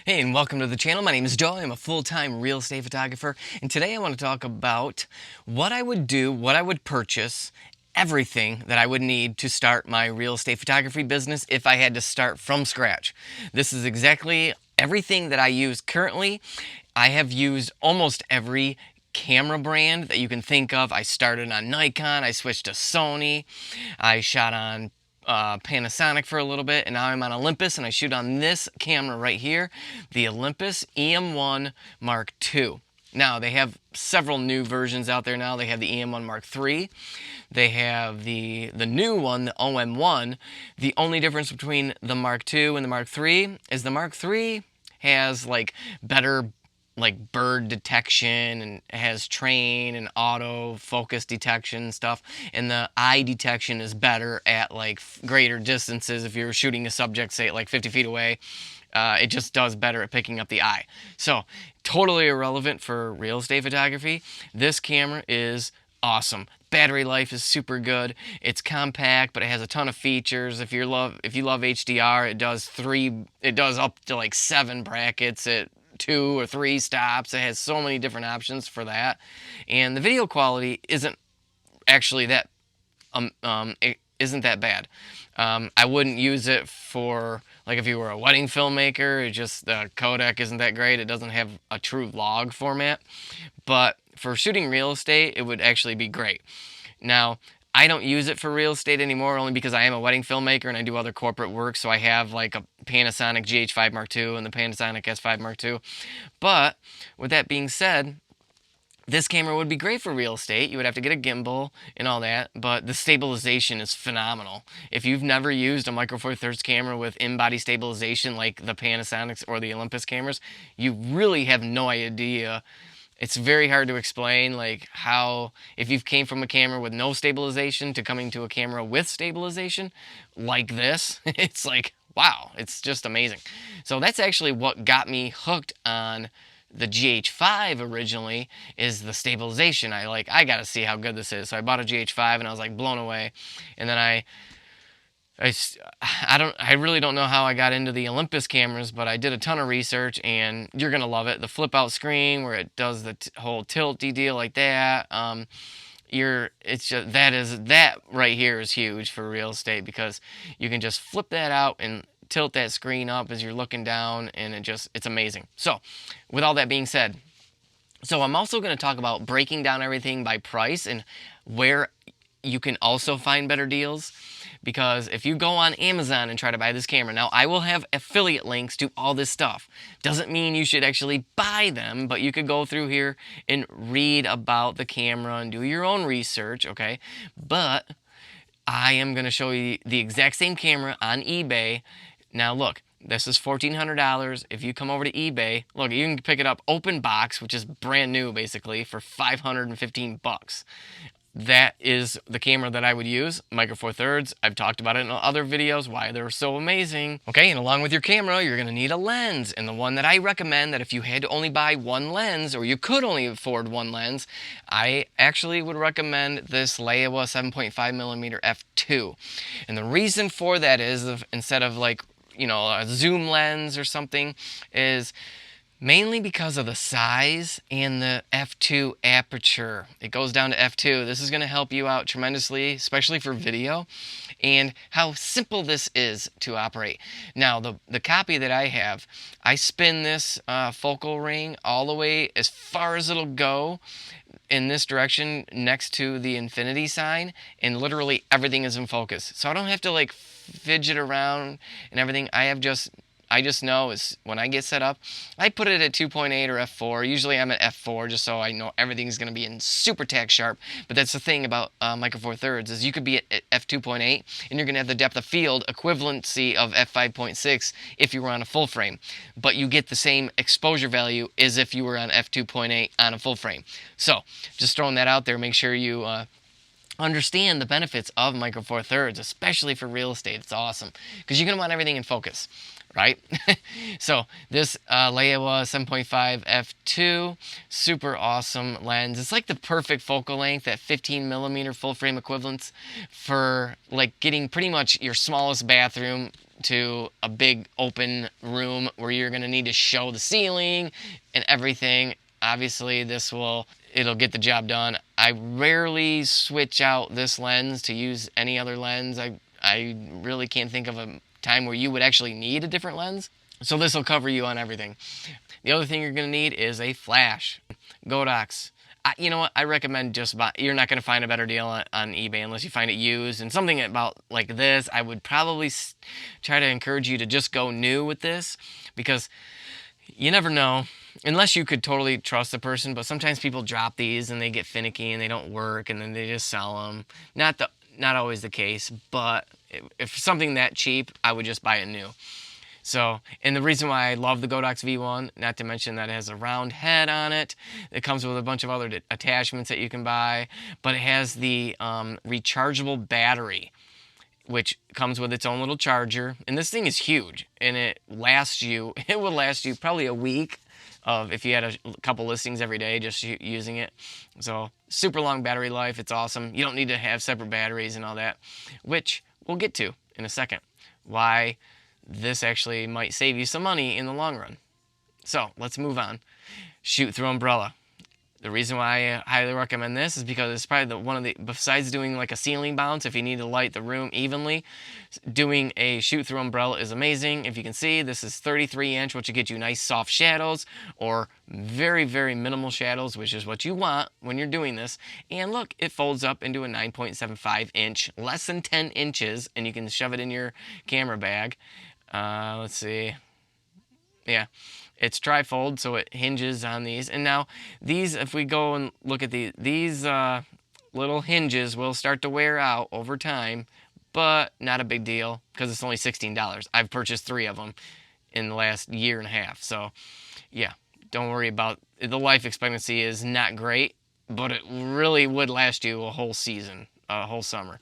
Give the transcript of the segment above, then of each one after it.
Hey, and welcome to the channel. My name is Joe. I'm a full-time real estate photographer, and today I want to talk about what I would do, what I would purchase, everything that I would need to start my real estate photography business if I had to start from scratch. This is exactly everything that I use currently. I have used almost every camera brand that you can think of. I started on Nikon, I switched to Sony, I shot on Panasonic for a little bit, and now I'm on Olympus, and I shoot on this camera right here, the Olympus EM1 Mark II. Now, they have several new versions out there now. They have the EM1 Mark III. They have the new one, the OM1. The only difference between the Mark II and the Mark III is the Mark III has like better bird detection, and it has train and auto focus detection and stuff, and the eye detection is better at like greater distances. If you're shooting a subject, say at like 50 feet away, it just does better at picking up the eye. So totally irrelevant for real estate photography. This camera is awesome. Battery life is super good. It's compact, but it has a ton of features. If you love HDR, it does up to like 7 brackets at 2 or 3 stops. It has so many different options for that, and the video quality isn't actually that it isn't that bad. I wouldn't use it for like if you were a wedding filmmaker. It just the codec isn't that great. It doesn't have a true log format, but for shooting real estate, it would actually be great. Now, I don't use it for real estate anymore, only because I am a wedding filmmaker and I do other corporate work, so I have like a Panasonic GH5 Mark II and the Panasonic S5 Mark II. But with that being said, this camera would be great for real estate. You would have to get a gimbal and all that, but the stabilization is phenomenal. If you've never used a Micro Four Thirds camera with in-body stabilization like the Panasonics or the Olympus cameras, you really have no idea. It's very hard to explain, like how if you've came from a camera with no stabilization to coming to a camera with stabilization like this, it's like, wow, it's just amazing. So that's actually what got me hooked on the GH5 originally, is the stabilization. I gotta see how good this is. So I bought a GH5 and I was like blown away. And then I really don't know how I got into the Olympus cameras, but I did a ton of research, and you're gonna love it. The flip out screen where it does the whole tilty deal like that. It's just that right here is huge for real estate, because you can just flip that out and tilt that screen up as you're looking down, and it's amazing. So, with all that being said, so I'm also going to talk about breaking down everything by price and where you can also find better deals. Because if you go on Amazon and try to buy this camera, now I will have affiliate links to all this stuff. Doesn't mean you should actually buy them, but you could go through here and read about the camera and do your own research, okay? But I am going to show you the exact same camera on eBay. Now look, this is $1,400. If you come over to eBay, look, you can pick it up open box, which is brand new basically, for 515 bucks. That is the camera that I would use, Micro Four Thirds. I've talked about it in other videos, why they're so amazing. Okay, and along with your camera, you're gonna need a lens. And the one that I recommend, that if you had to only buy one lens, or you could only afford one lens, I actually would recommend this Leiwa 7.5mm f2. And the reason for that is, instead of like, a zoom lens or something, is mainly because of the size and the f2 aperture. It goes down to f2. This is going to help you out tremendously, especially for video, and how simple this is to operate. Now, the copy that I have, I spin this focal ring all the way as far as it'll go in this direction next to the infinity sign, and literally everything is in focus. So I don't have to like fidget around and everything. I just know is when I get set up, I put it at 2.8 or f4. Usually I'm at f4 just so I know everything's going to be in super tack sharp. But that's the thing about Micro Four Thirds, is you could be at f2.8 and you're going to have the depth of field equivalency of f5.6 if you were on a full frame. But you get the same exposure value as if you were on f2.8 on a full frame. So just throwing that out there, make sure you understand the benefits of Micro Four Thirds, especially for real estate. It's awesome because you're going to want everything in focus, right? So this Leiwa 7.5 f2, super awesome lens. It's like the perfect focal length at 15mm full frame equivalents for like getting pretty much your smallest bathroom to a big open room where you're going to need to show the ceiling and everything, obviously it'll get the job done. I rarely switch out this lens to use any other lens. I really can't think of a time where you would actually need a different lens. So this will cover you on everything. The other thing you're going to need is a flash. Godox. You know what? I recommend just buy. You're not going to find a better deal on eBay unless you find it used. And something about like this, I would probably try to encourage you to just go new with this, because you never know. Unless you could totally trust the person, but sometimes people drop these and they get finicky and they don't work and then they just sell them. Not always the case, but if something that cheap, I would just buy it new. So, and the reason why I love the Godox V1, not to mention that it has a round head on it. It comes with a bunch of other attachments that you can buy, but it has the rechargeable battery, which comes with its own little charger. And this thing is huge, and it will last you probably a week of if you had a couple listings every day just using it. So super long battery life. It's awesome. You don't need to have separate batteries and all that, which we'll get to in a second. Why this actually might save you some money in the long run. So let's move on. Shoot through umbrella. The reason why I highly recommend this is because it's probably besides doing like a ceiling bounce, if you need to light the room evenly, doing a shoot through umbrella is amazing. If you can see, this is 33 inch, which will get you nice soft shadows or very, very minimal shadows, which is what you want when you're doing this. And look, it folds up into a 9.75 inch, less than 10 inches, and you can shove it in your camera bag. Let's see. Yeah. It's trifold, so it hinges on these. And now these, if we go and look at these little hinges will start to wear out over time, but not a big deal because it's only $16. I've purchased 3 of them in the last year and a half. So yeah, don't worry about it. The life expectancy is not great, but it really would last you a whole season, a whole summer.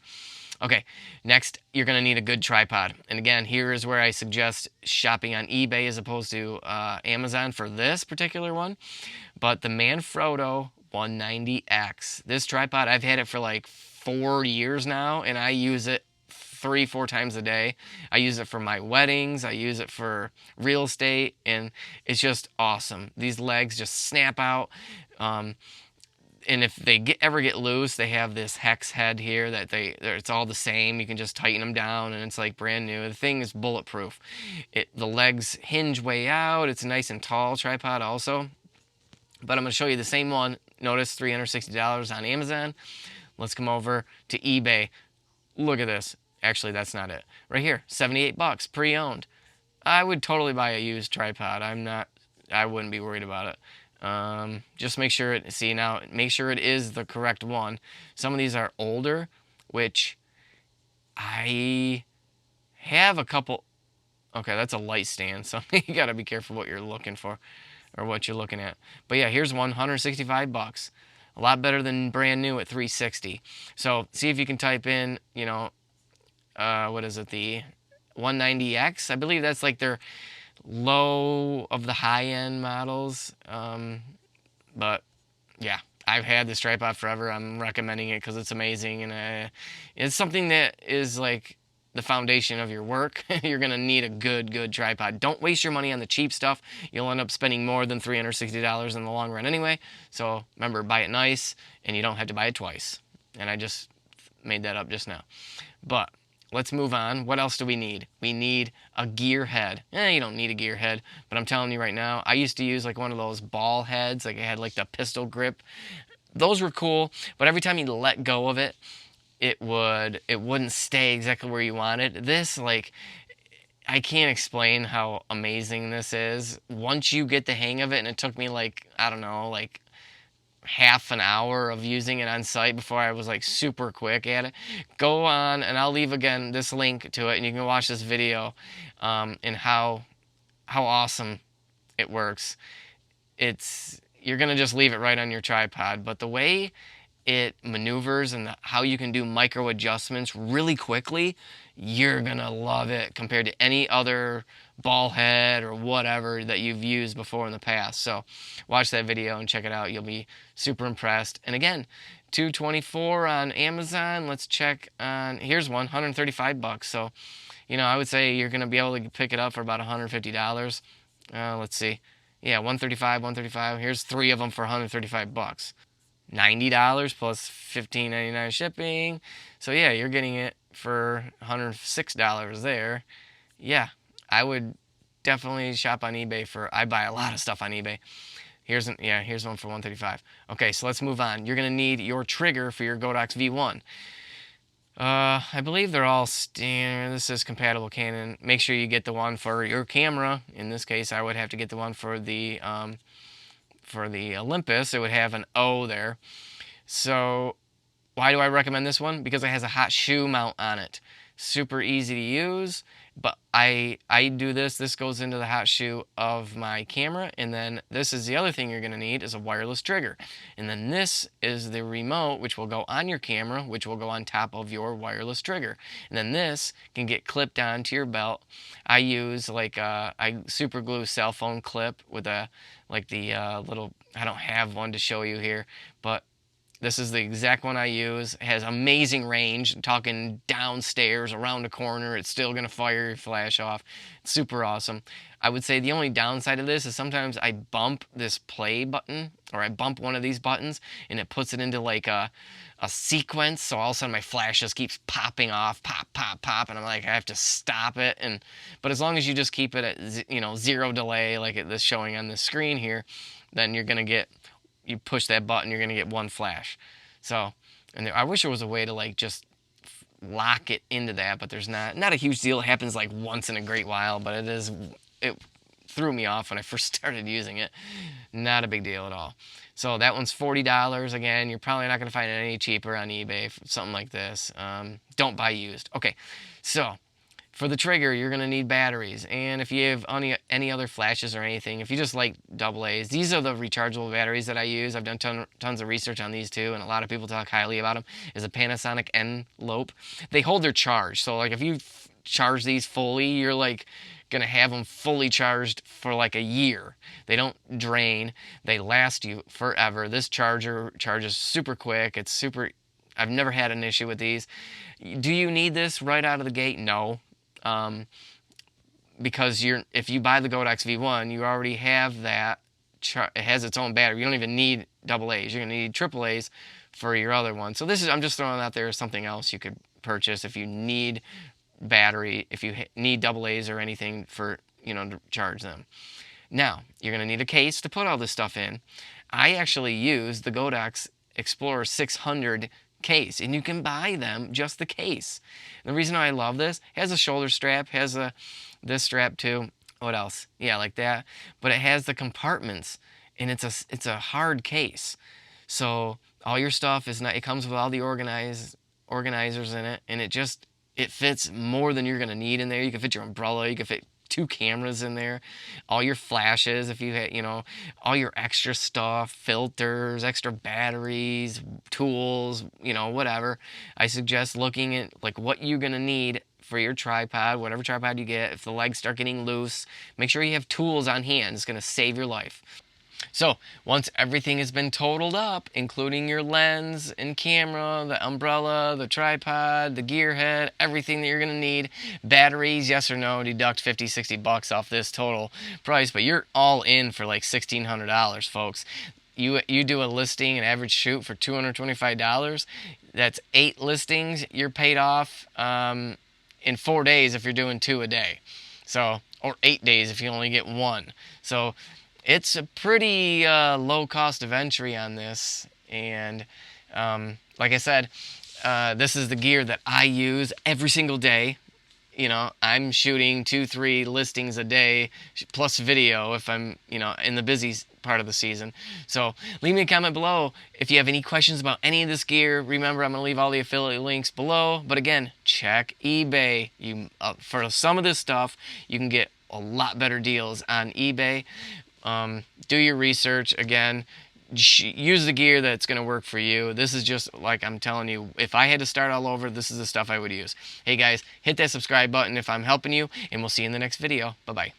Okay, next, you're going to need a good tripod. And again, here is where I suggest shopping on eBay as opposed to Amazon for this particular one. But the Manfrotto 190X. This tripod, I've had it for like 4 years now, and I use it 3-4 times a day. I use it for my weddings. I use it for real estate, and it's just awesome. These legs just snap out. And if they ever get loose, they have this hex head here that it's all the same. You can just tighten them down and it's like brand new. The thing is bulletproof. The legs hinge way out. It's a nice and tall tripod also. But I'm going to show you the same one. Notice $360 on Amazon. Let's come over to eBay. Look at this. Actually, that's not it. Right here, 78 bucks, pre-owned. I would totally buy a used tripod. I wouldn't be worried about it. Just make sure make sure it is the correct one. Some of these are older, which I have a couple. Okay, that's a light stand, so you gotta be careful what you're looking for or what you're looking at. But yeah, here's one, 165 bucks. A lot better than brand new at 360. So see if you can type in, what is it, the 190X? I believe that's like their low of the high-end models. But yeah, I've had this tripod forever. I'm recommending it because it's amazing, and it's something that is like the foundation of your work. You're gonna need a good tripod. Don't waste your money on the cheap stuff. You'll end up spending more than $360 in the long run anyway. So remember, buy it nice, and you don't have to buy it twice. And I just made that up just now. But let's move on. What else do we need? We need a gear head. You don't need a gear head, but I'm telling you right now, I used to use like one of those ball heads, like it had like the pistol grip. Those were cool, but every time you let go of it, it wouldn't stay exactly where you wanted. This, like, I can't explain how amazing this is. Once you get the hang of it, and it took me like, I don't know, like half an hour of using it on site before I was like super quick at it. Go on, and I'll leave again this link to it, and you can watch this video and how awesome it works. You're gonna just leave it right on your tripod, but the way it maneuvers and how you can do micro adjustments really quickly, you're gonna love it compared to any other ball head or whatever that you've used before in the past. So watch that video and check it out. You'll be super impressed. And again, $224 on Amazon. Let's check on, here's one, 135 bucks. So I would say you're going to be able to pick it up for about $150. Let's see. Yeah, 135. Here's 3 of them for $135. $90 plus $15.99 shipping. So yeah, you're getting it for $106 there. Yeah, I would definitely shop on eBay I buy a lot of stuff on eBay. Here's one for $135. Okay, so let's move on. You're gonna need your trigger for your Godox V1. I believe they're all standard. This is compatible Canon. Make sure you get the one for your camera. In this case, I would have to get the one for the Olympus. It would have an O there. So why do I recommend this one? Because it has a hot shoe mount on it. Super easy to use, but I do this. This goes into the hot shoe of my camera, and then this is the other thing you're going to need is a wireless trigger. And then this is the remote, which will go on your camera, which will go on top of your wireless trigger. And then this can get clipped onto your belt. I use I super glue cell phone clip with little, I don't have one to show you here, but this is the exact one I use. It has amazing range. I'm talking downstairs, around a corner. It's still going to fire your flash off. It's super awesome. I would say the only downside of this is sometimes I bump this play button, or I bump one of these buttons, and it puts it into like a sequence. So all of a sudden my flash just keeps popping off, pop, pop, pop, and I'm like, I have to stop it. But as long as you just keep it at 0 delay, like this showing on the screen here, then you're going to you push that button, you're going to get one flash. So, and I wish there was a way to just lock it into that, but there's not a huge deal. It happens like once in a great while, but it threw me off when I first started using it. Not a big deal at all. So that one's $40. Again, you're probably not going to find it any cheaper on eBay for something like this. Don't buy used. Okay, so for the trigger, you're going to need batteries. And if you have any other flashes or anything, if you just like AA's, these are the rechargeable batteries that I use. I've done tons of research on these too, and a lot of people talk highly about them. Is a Panasonic Enlope. They hold their charge. So like if you charge these fully, you're like going to have them fully charged for like a year. They don't drain. They last you forever. This charger charges super quick. I've never had an issue with these. Do you need this right out of the gate? No. Because if you buy the Godox V1, you already have that. It has its own battery. You don't even need AA's. You're gonna need AAA's for your other one. So I'm just throwing out there as something else you could purchase if you need battery, if you need AA's or anything for to charge them. Now you're gonna need a case to put all this stuff in. I actually use the Godox Explorer 600 case, and you can buy them just the case. And the reason I love this, it has a shoulder strap, has this strap too. What else? Yeah, like that. But it has the compartments, and it's a hard case. So all your stuff it comes with all the organizers in it, and it fits more than you're gonna need in there. You can fit your umbrella, you can fit 2 cameras in there, all your flashes, if you had, all your extra stuff, filters, extra batteries, tools, whatever. I suggest looking at like what you're gonna need for your tripod, whatever tripod you get. If the legs start getting loose, make sure you have tools on hand. It's gonna save your life. So once everything has been totaled up, including your lens and camera, the umbrella, the tripod, the gear head, everything that you're going to need, batteries, yes or no, deduct $50-$60 off this total price, but you're all in for like $1,600, folks. You do a listing, an average shoot for $225. That's 8 listings. You're paid off in 4 days if you're doing 2 a day. So, or 8 days if you only get 1. So it's a pretty low cost of entry on this, and like I said, this is the gear that I use every single day. I'm shooting 2-3 listings a day plus video if I'm in the busy part of the season. So leave me a comment below if you have any questions about any of this gear. Remember, I'm going to leave all the affiliate links below, but again, check eBay. For some of this stuff you can get a lot better deals on eBay. Do your research. Again, use the gear that's going to work for you. This is just like I'm telling you, if I had to start all over, this is the stuff I would use. Hey guys, hit that subscribe button if I'm helping you, and we'll see you in the next video. Bye-bye.